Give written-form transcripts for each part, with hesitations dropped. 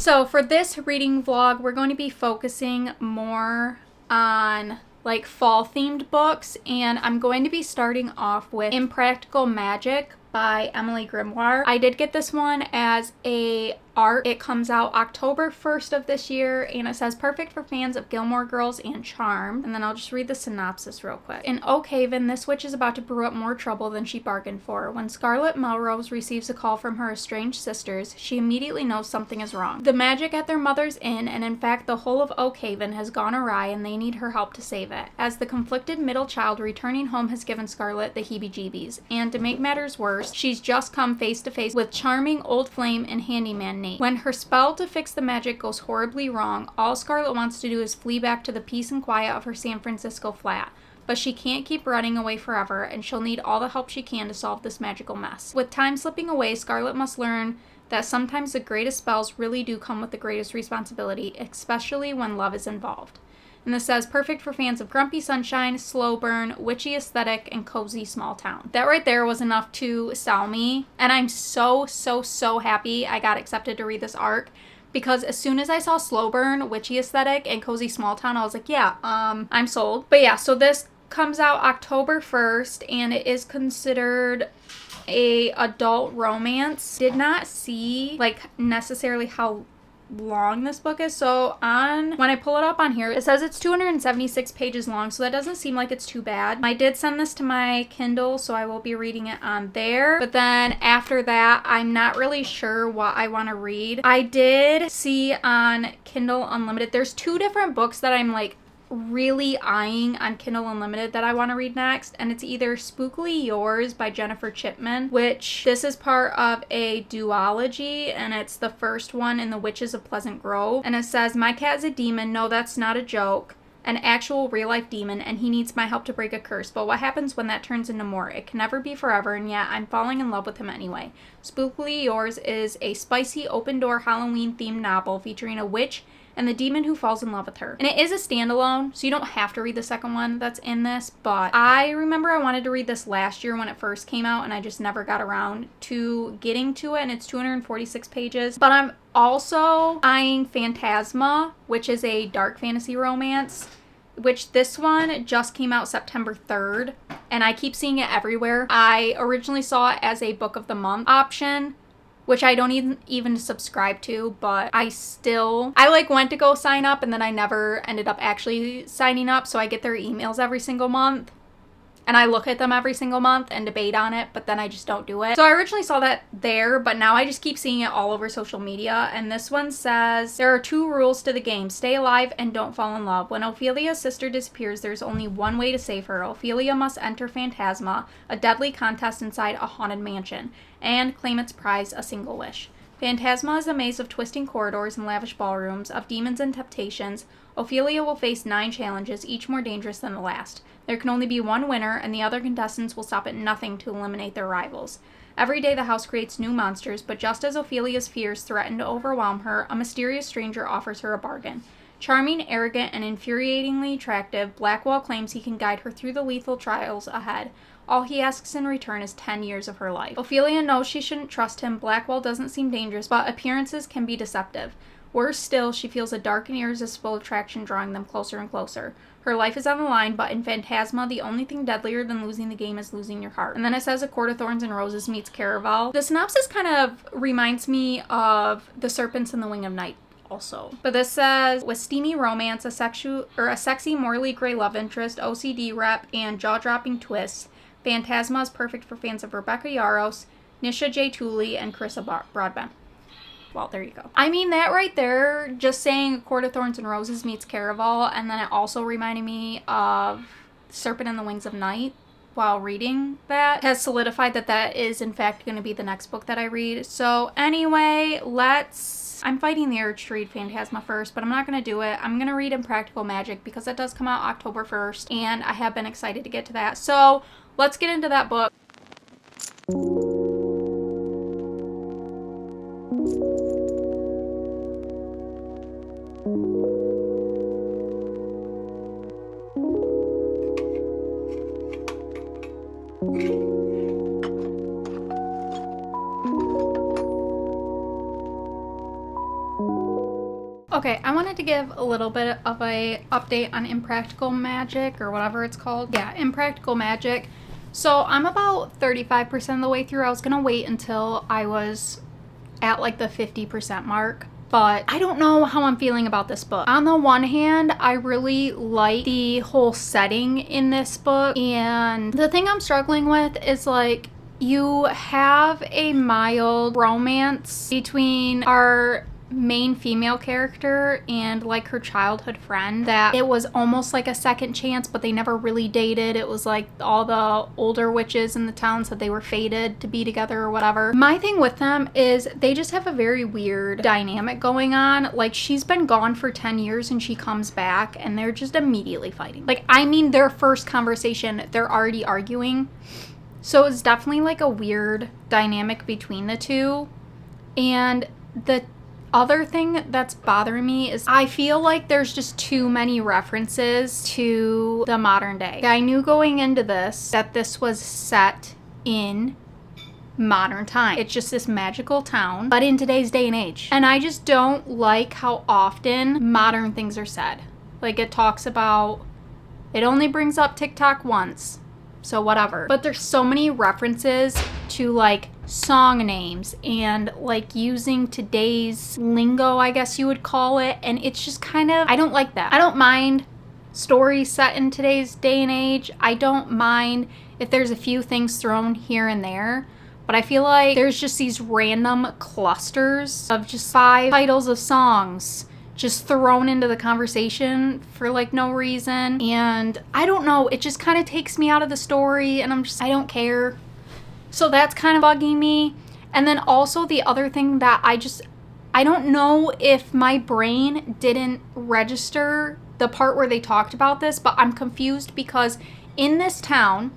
So for this reading vlog, we're going to be focusing more on like fall themed books, and I'm going to be starting off with Impractical Magic by Emily Grimoire. I did get this one as a art. It comes out October 1st of this year, and it says perfect for fans of Gilmore Girls and Charmed. And then I'll just read the synopsis real quick. In Oakhaven, this witch is about to brew up more trouble than she bargained for. When Scarlett Melrose receives a call from her estranged sisters, she immediately knows something is wrong. The magic at their mother's inn, and in fact the whole of Oakhaven, has gone awry, and they need her help to save it. As the conflicted middle child, returning home has given Scarlett the heebie-jeebies. And to make matters worse, she's just come face to face with charming old flame and handyman Nate. When her spell to fix the magic goes horribly wrong, all Scarlett wants to do is flee back to the peace and quiet of her San Francisco flat. But she can't keep running away forever, and she'll need all the help she can to solve this magical mess. With time slipping away, Scarlett must learn that sometimes the greatest spells really do come with the greatest responsibility, especially when love is involved. And this says, perfect for fans of grumpy sunshine, slow burn, witchy aesthetic, and cozy small town. That right there was enough to sell me. And I'm so happy I got accepted to read this arc, because as soon as I saw slow burn, witchy aesthetic, and cozy small town, I was like, yeah, I'm sold. But yeah, so this comes out October 1st, and it is considered a adult romance. Did not see like necessarily how long this book is. So when I pull it up on here, it says it's 276 pages long, so that doesn't seem like it's too bad. I did send this to my Kindle, so I will be reading it on there. But then after that, I'm not really sure what I want to read. I did see on Kindle Unlimited, there's two different books that I'm like really eyeing on Kindle Unlimited that I want to read next, and it's either Spookily Yours by Jennifer Chipman, which this is part of a duology, and it's the first one in the Witches of Pleasant Grove. And it says, my cat is a demon, no, that's not a joke, an actual real-life demon, and he needs my help to break a curse. But what happens when that turns into more? It can never be forever, and yet I'm falling in love with him anyway. Spookily Yours is a spicy, open-door Halloween-themed novel featuring a witch and the demon who falls in love with her. And it is a standalone, so you don't have to read the second one that's in this, but I remember I wanted to read this last year when it first came out, and I just never got around to getting to it, and it's 246 pages. But I'm also eyeing Phantasma, which is a dark fantasy romance, which this one just came out September 3rd, and I keep seeing it everywhere. I originally saw it as a book of the month option, which I don't even subscribe to, but I like went to go sign up, and then I never ended up actually signing up, so I get their emails every single month, and I look at them every single month and debate on it, but then I just don't do it. So I originally saw that there, but now I just keep seeing it all over social media, and this one says, there are two rules to the game. Stay alive and don't fall in love. When Ophelia's sister disappears, there's only one way to save her. Ophelia must enter Phantasma, a deadly contest inside a haunted mansion, and claim its prize, a single wish. Phantasma is a maze of twisting corridors and lavish ballrooms, of demons and temptations. Ophelia will face 9 challenges, each more dangerous than the last. There can only be one winner, and the other contestants will stop at nothing to eliminate their rivals. Every day the house creates new monsters, but just as Ophelia's fears threaten to overwhelm her, a mysterious stranger offers her a bargain. Charming, arrogant, and infuriatingly attractive, Blackwell claims he can guide her through the lethal trials ahead. All he asks in return is 10 years of her life. Ophelia knows she shouldn't trust him. Blackwell doesn't seem dangerous, but appearances can be deceptive. Worse still, she feels a dark and irresistible attraction drawing them closer and closer. Her life is on the line, but in Phantasma, the only thing deadlier than losing the game is losing your heart. And then it says A Court of Thorns and Roses meets Caraval. The synopsis kind of reminds me of The Serpents and the Wing of Night also. But this says, with steamy romance, a sexy, morally gray love interest, OCD rep, and jaw-dropping twists, Phantasma is perfect for fans of Rebecca Yarros, Nisha J. Tooley, and Carissa Broadbent. Well, there you go. I mean, that right there, just saying A Court of Thorns and Roses meets Caraval, and then it also reminded me of Serpent and the Wings of Night while reading that, has solidified that that is in fact going to be the next book that I read. So anyway, I'm fighting the urge to read Phantasma first, but I'm not going to do it. I'm going to read Impractical Magic because that does come out October 1st, and I have been excited to get to that. So let's get into that book. wanted to give a little bit of a update on Impractical Magic, or whatever it's called. Yeah, Impractical Magic. So I'm about 35% of the way through. I was gonna wait until I was at like the 50% mark, but I don't know how I'm feeling about this book. On the one hand, I really like the whole setting in this book, and the thing I'm struggling with is like, you have a mild romance between our main female character and like her childhood friend, that it was almost like a second chance, but they never really dated. It was like all the older witches in the town said they were fated to be together or whatever. My thing with them is they just have a very weird dynamic going on. Like, she's been gone for 10 years and she comes back and they're just immediately fighting. Like, I mean, their first conversation, they're already arguing. So it's definitely like a weird dynamic between the two. And the other thing that's bothering me is I feel like there's just too many references to the modern day. I knew going into this that this was set in modern time. It's just this magical town, but in today's day and age. And I just don't like how often modern things are said. Like, it talks about, it only brings up TikTok once, so whatever. But there's so many references to like song names and like using today's lingo, I guess you would call it, and it's just kind of, I don't like that. I don't mind stories set in today's day and age. I don't mind if there's a few things thrown here and there, but I feel like there's just these random clusters of just 5 titles of songs just thrown into the conversation for like no reason. And I don't know, it just kind of takes me out of the story, and I don't care. So that's kind of bugging me. And then also the other thing that I don't know if my brain didn't register the part where they talked about this, but I'm confused because in this town,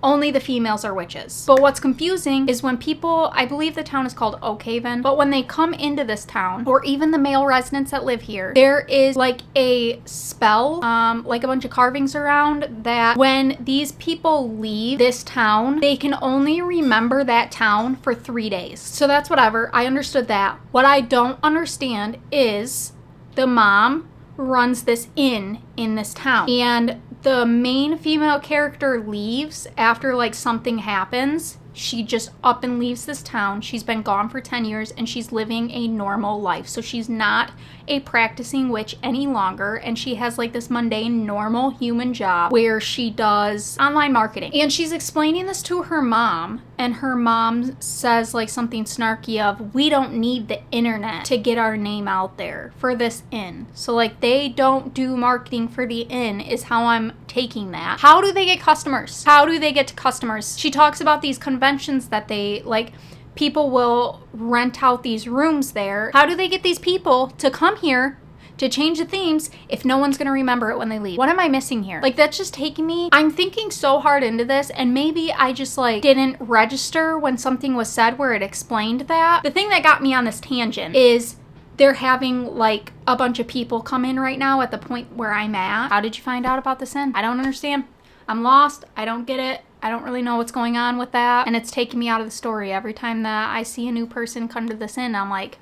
only the females are witches. But what's confusing is when people, I believe the town is called Oakhaven, but when they come into this town, or even the male residents that live here, there is like a spell, like a bunch of carvings around, that when these people leave this town, they can only remember that town for 3 days. So that's whatever. I understood that. What I don't understand is the mom runs this inn in this town, and the main female character leaves after like something happens. She just up and leaves this town. She's been gone for 10 years and she's living a normal life. So she's not a practicing witch any longer, and she has like this mundane, normal human job where she does online marketing. And she's explaining this to her mom, and her mom says like something snarky of, we don't need the internet to get our name out there for this inn. So like, they don't do marketing for the inn is how I'm taking that. How do they get customers? How do they get to customers? She talks about these conventions that they like, people will rent out these rooms there. How do they get these people to come here to change the themes if no one's gonna remember it when they leave? What am I missing here? Like, that's just taking me, I'm thinking so hard into this, and maybe I just like didn't register when something was said where it explained that. The thing that got me on this tangent is they're having like a bunch of people come in right now at the point where I'm at. How did you find out about this inn? I don't understand. I'm lost. I don't get it. I don't really know what's going on with that. And it's taking me out of the story. Every time that I see a new person come to this inn, I'm like,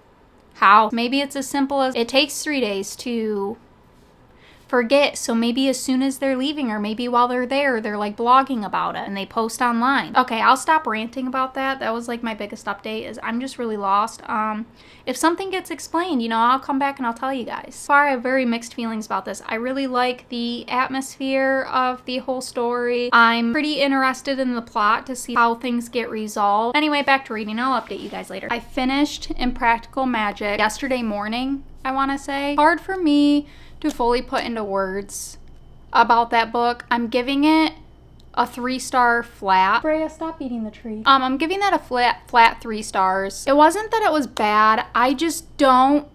how? Maybe it's as simple as it takes 3 days to forget. So maybe as soon as they're leaving, or maybe while they're there, they're like blogging about it and they post online. Okay, I'll stop ranting about that. That was like my biggest update, is I'm just really lost. If something gets explained, you know, I'll come back and I'll tell you guys. So far, I have very mixed feelings about this. I really like the atmosphere of the whole story. I'm pretty interested in the plot to see how things get resolved. Anyway, back to reading. I'll update you guys later. I finished Impractical Magic yesterday morning, I want to say. Hard for me to fully put into words about that book. I'm giving it a 3-star flat. Freya, stop eating the tree. I'm giving that a flat 3 stars. It wasn't that it was bad. I don't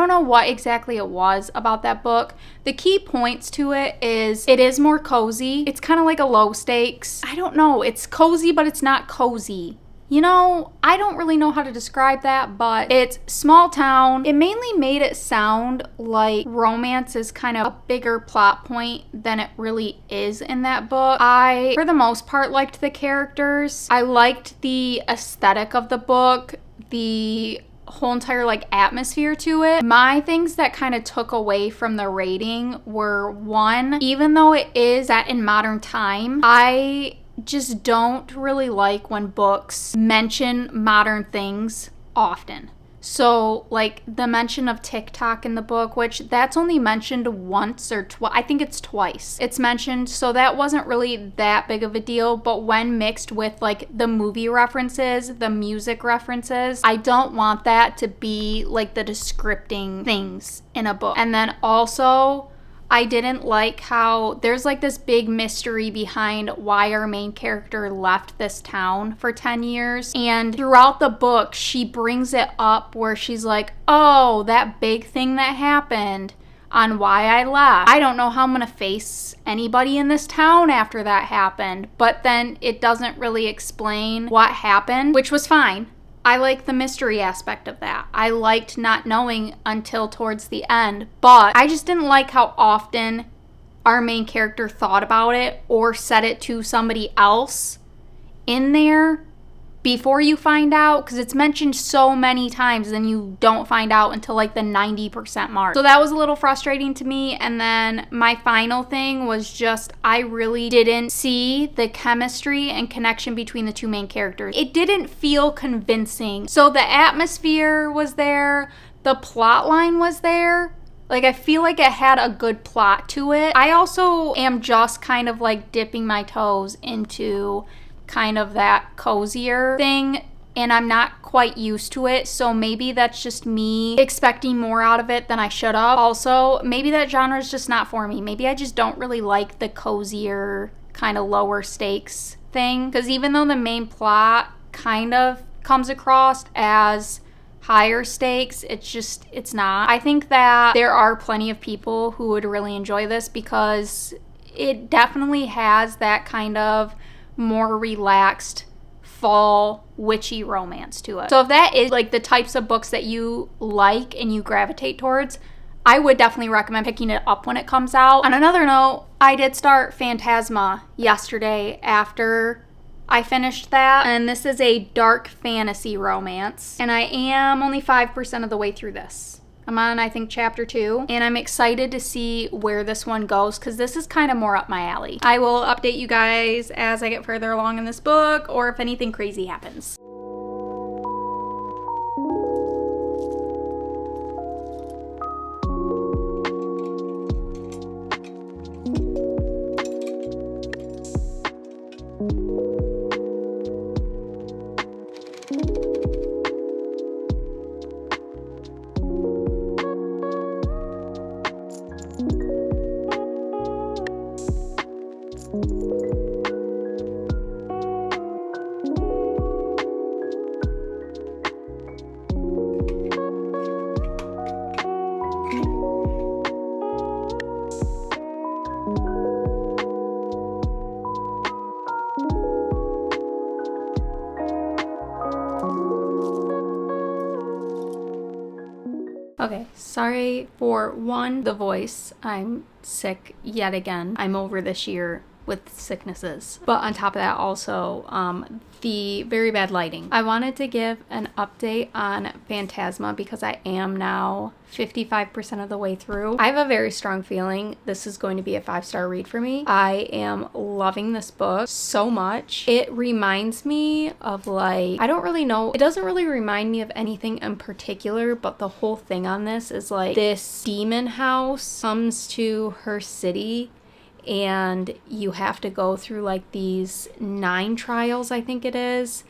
know what exactly it was about that book. The key points to it is more cozy. It's kind of like a low stakes. I don't know. It's cozy, but it's not cozy. You know, I don't really know how to describe that, but it's small town. It mainly made it sound like romance is kind of a bigger plot point than it really is in that book. I, for the most part, liked the characters. I liked the aesthetic of the book. The whole entire like atmosphere to it. My things that kind of took away from the rating were, one, even though it is set in modern time, I just don't really like when books mention modern things often. So like the mention of TikTok in the book, which that's only mentioned once or I think it's twice it's mentioned, so that wasn't really that big of a deal. But when mixed with like the movie references, the music references, I don't want that to be like the descripting things in a book. And then also, I didn't like how there's like this big mystery behind why our main character left this town for 10 years. And throughout the book, she brings it up where she's like, oh, that big thing that happened on why I left. I don't know how I'm going to face anybody in this town after that happened. But then it doesn't really explain what happened, which was fine. I like the mystery aspect of that. I liked not knowing until towards the end, but I just didn't like how often our main character thought about it or said it to somebody else in there before you find out, because it's mentioned so many times and you don't find out until like the 90% mark. So that was a little frustrating to me. And then my final thing was just, I really didn't see the chemistry and connection between the two main characters. It didn't feel convincing. So the atmosphere was there, the plot line was there. Like, I feel like it had a good plot to it. I also am just kind of like dipping my toes into kind of that cozier thing, and I'm not quite used to it, so maybe that's just me expecting more out of it than I should have. Also, maybe that genre is just not for me. Maybe I just don't really like the cozier kind of lower stakes thing, because even though the main plot kind of comes across as higher stakes, it's not. I think that there are plenty of people who would really enjoy this because it definitely has that kind of more relaxed fall witchy romance to it. So if that is like the types of books that you like and you gravitate towards, I would definitely recommend picking it up when it comes out. On another note, I did start Phantasma yesterday after I finished that, and this is a dark fantasy romance, and I am only 5% of the way through this. I'm on, I think, chapter 2, and I'm excited to see where this one goes because this is kind of more up my alley. I will update you guys as I get further along in this book or if anything crazy happens. Okay, sorry for the voice. I'm sick yet again. I'm over this year with sicknesses. But on top of that, also, the very bad lighting. I wanted to give an update on Phantasma because I am now 55% of the way through. I have a very strong feeling this is going to be a 5-star read for me. I am loving this book so much. It reminds me of like, I don't really know, it doesn't really remind me of anything in particular, but the whole thing on this is like this demon house comes to her city and you have to go through like these 9 trials, I think it is.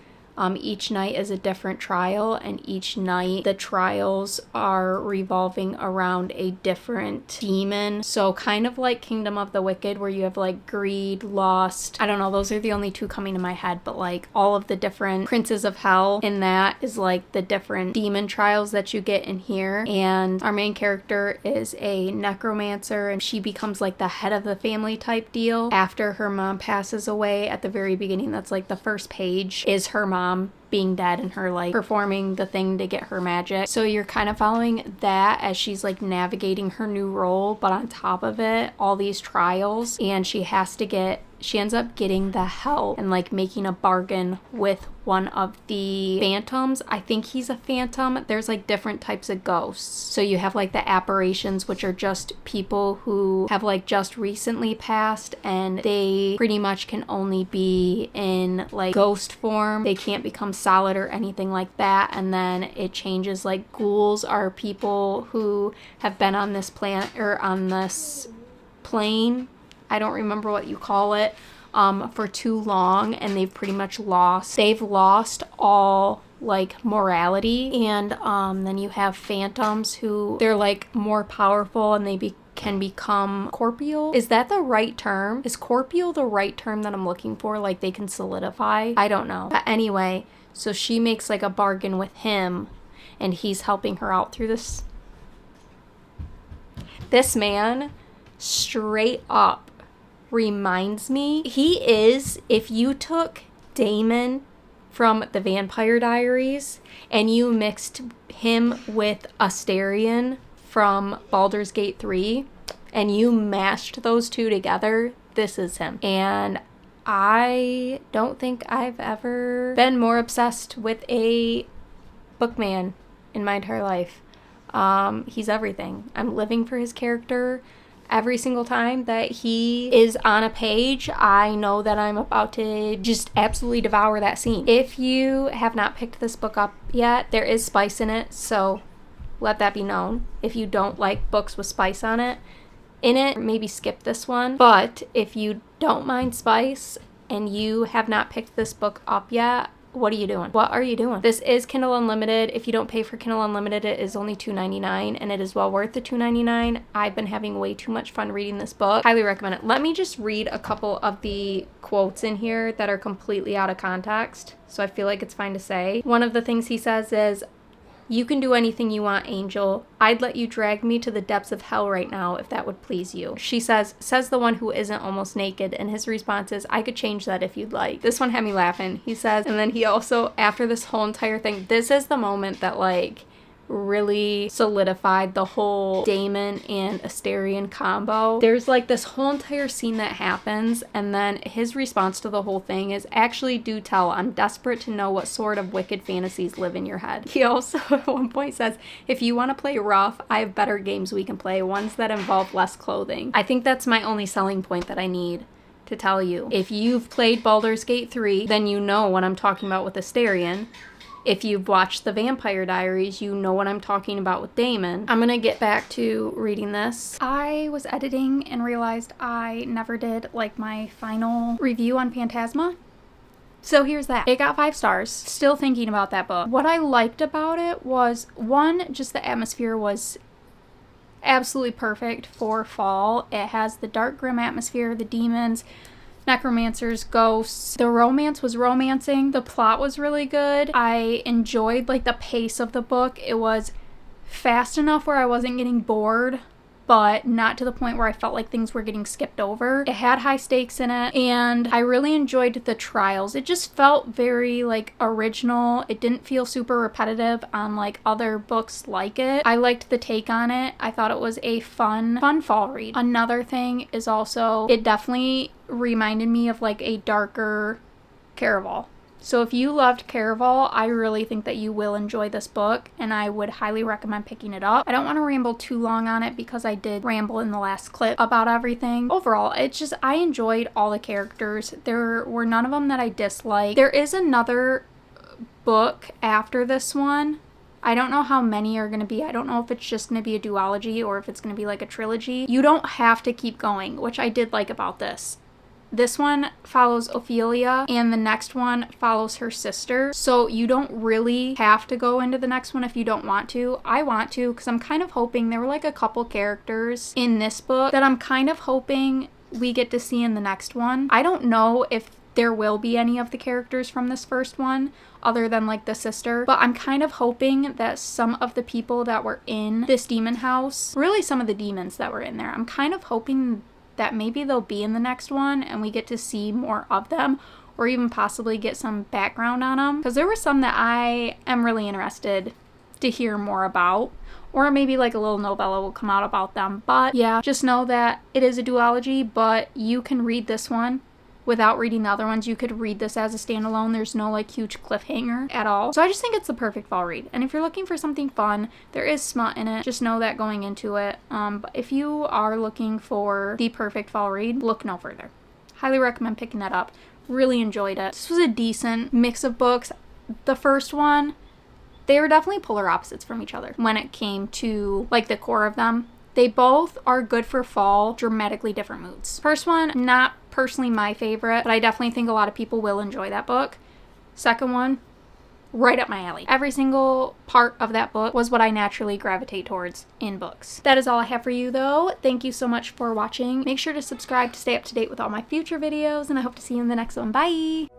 Each night is a different trial, and each night the trials are revolving around a different demon. So kind of like Kingdom of the Wicked, where you have like greed, lust. I don't know, those are the only 2 coming to my head, but like all of the different princes of hell in that is like the different demon trials that you get in here. And our main character is a necromancer, and she becomes like the head of the family type deal after her mom passes away. At the very beginning, that's like the first page is her mom being dead and her like performing the thing to get her magic. So you're kind of following that as she's like navigating her new role, but on top of it, all these trials, and she has to get she ends up getting the help and like making a bargain with one of the phantoms. I think he's a phantom. There's like different types of ghosts. So you have like the apparitions, which are just people who have like just recently passed, and they pretty much can only be in like ghost form. They can't become solid or anything like that. And then it changes. Like ghouls are people who have been on this planet or on this plane, I don't remember what you call it, for too long, and they've pretty much lost all like morality. And then you have phantoms who they're like more powerful, and they can become corporeal. Is that the right term? Is corporeal the right term that I'm looking for? Like they can solidify? I don't know. But anyway, so she makes like a bargain with him, and he's helping her out through this. This man straight up reminds me, he is, if you took Damon from the Vampire Diaries and you mixed him with Astarion from Baldur's Gate 3 and you mashed those two together, this is him. And I don't think I've ever been more obsessed with a bookman in my entire life. He's everything. I'm living for his character. Every single time that he is on a page, I know that I'm about to just absolutely devour that scene. If you have not picked this book up yet, there is spice in it, so let that be known. If you don't like books with spice in it, maybe skip this one. But if you don't mind spice and you have not picked this book up yet, what are you doing? What are you doing? This is Kindle Unlimited. If you don't pay for Kindle Unlimited, it is only $2.99, and it is well worth the $2.99. I've been having way too much fun reading this book. Highly recommend it. Let me just read a couple of the quotes in here that are completely out of context, so I feel like it's fine to say. One of the things he says is, "You can do anything you want, Angel. I'd let you drag me to the depths of hell right now if that would please you." She says the one who isn't almost naked, and his response is, "I could change that if you'd like." This one had me laughing. He says, and then he also, after this whole entire thing, this is the moment that like really solidified the whole Damon and Astarion combo. There's like this whole entire scene that happens, and then his response to the whole thing is, "Actually, do tell. I'm desperate to know what sort of wicked fantasies live in your head." He also at one point says, "If you want to play rough, I have better games we can play, ones that involve less clothing." I think that's my only selling point that I need to tell you. If you've played Baldur's Gate 3, then you know what I'm talking about with Astarion. If you've watched the Vampire Diaries, you know what I'm talking about with Damon. I'm gonna get back to reading this. I was editing and realized I never did like my final review on Phantasma. So here's that. It got 5 stars. Still thinking about that book. What I liked about it was, one, just the atmosphere was absolutely perfect for fall. It has the dark, grim atmosphere, the demons, necromancers, ghosts. The romance was romancing. The plot was really good. I enjoyed like the pace of the book. It was fast enough where I wasn't getting bored, but not to the point where I felt like things were getting skipped over. It had high stakes in it, and I really enjoyed the trials. It just felt very like original. It didn't feel super repetitive on like other books like it. I liked the take on it. I thought it was a fun fall read. Another thing is also, it definitely reminded me of like a darker Caraval. So if you loved Caraval, I really think that you will enjoy this book, and I would highly recommend picking it up. I don't want to ramble too long on it because I did ramble in the last clip about everything. Overall, it's just, I enjoyed all the characters. There were none of them that I disliked. There is another book after this one. I don't know how many are going to be. I don't know if it's just going to be a duology or if it's going to be like a trilogy. You don't have to keep going, which I did like about this. This one follows Ophelia, and the next one follows her sister. So you don't really have to go into the next one if you don't want to. I want to, because I'm kind of hoping, there were like a couple characters in this book that I'm kind of hoping we get to see in the next one. I don't know if there will be any of the characters from this first one other than like the sister, but I'm kind of hoping that some of the people that were in this demon house, really some of the demons that were in there, I'm kind of hoping that maybe they'll be in the next one and we get to see more of them, or even possibly get some background on them, because there were some that I am really interested to hear more about, or maybe like a little novella will come out about them. But yeah, just know that it is a duology, but you can read this one without reading the other ones. You could read this as a standalone. There's no like huge cliffhanger at all. So I just think it's the perfect fall read. And if you're looking for something fun, there is smut in it. Just know that going into it. But if you are looking for the perfect fall read, look no further. Highly recommend picking that up. Really enjoyed it. This was a decent mix of books. The first one, they were definitely polar opposites from each other when it came to like the core of them. They both are good for fall, dramatically different moods. First one, not personally my favorite, but I definitely think a lot of people will enjoy that book. Second one, right up my alley. Every single part of that book was what I naturally gravitate towards in books. That is all I have for you though. Thank you so much for watching. Make sure to subscribe to stay up to date with all my future videos, and I hope to see you in the next one. Bye!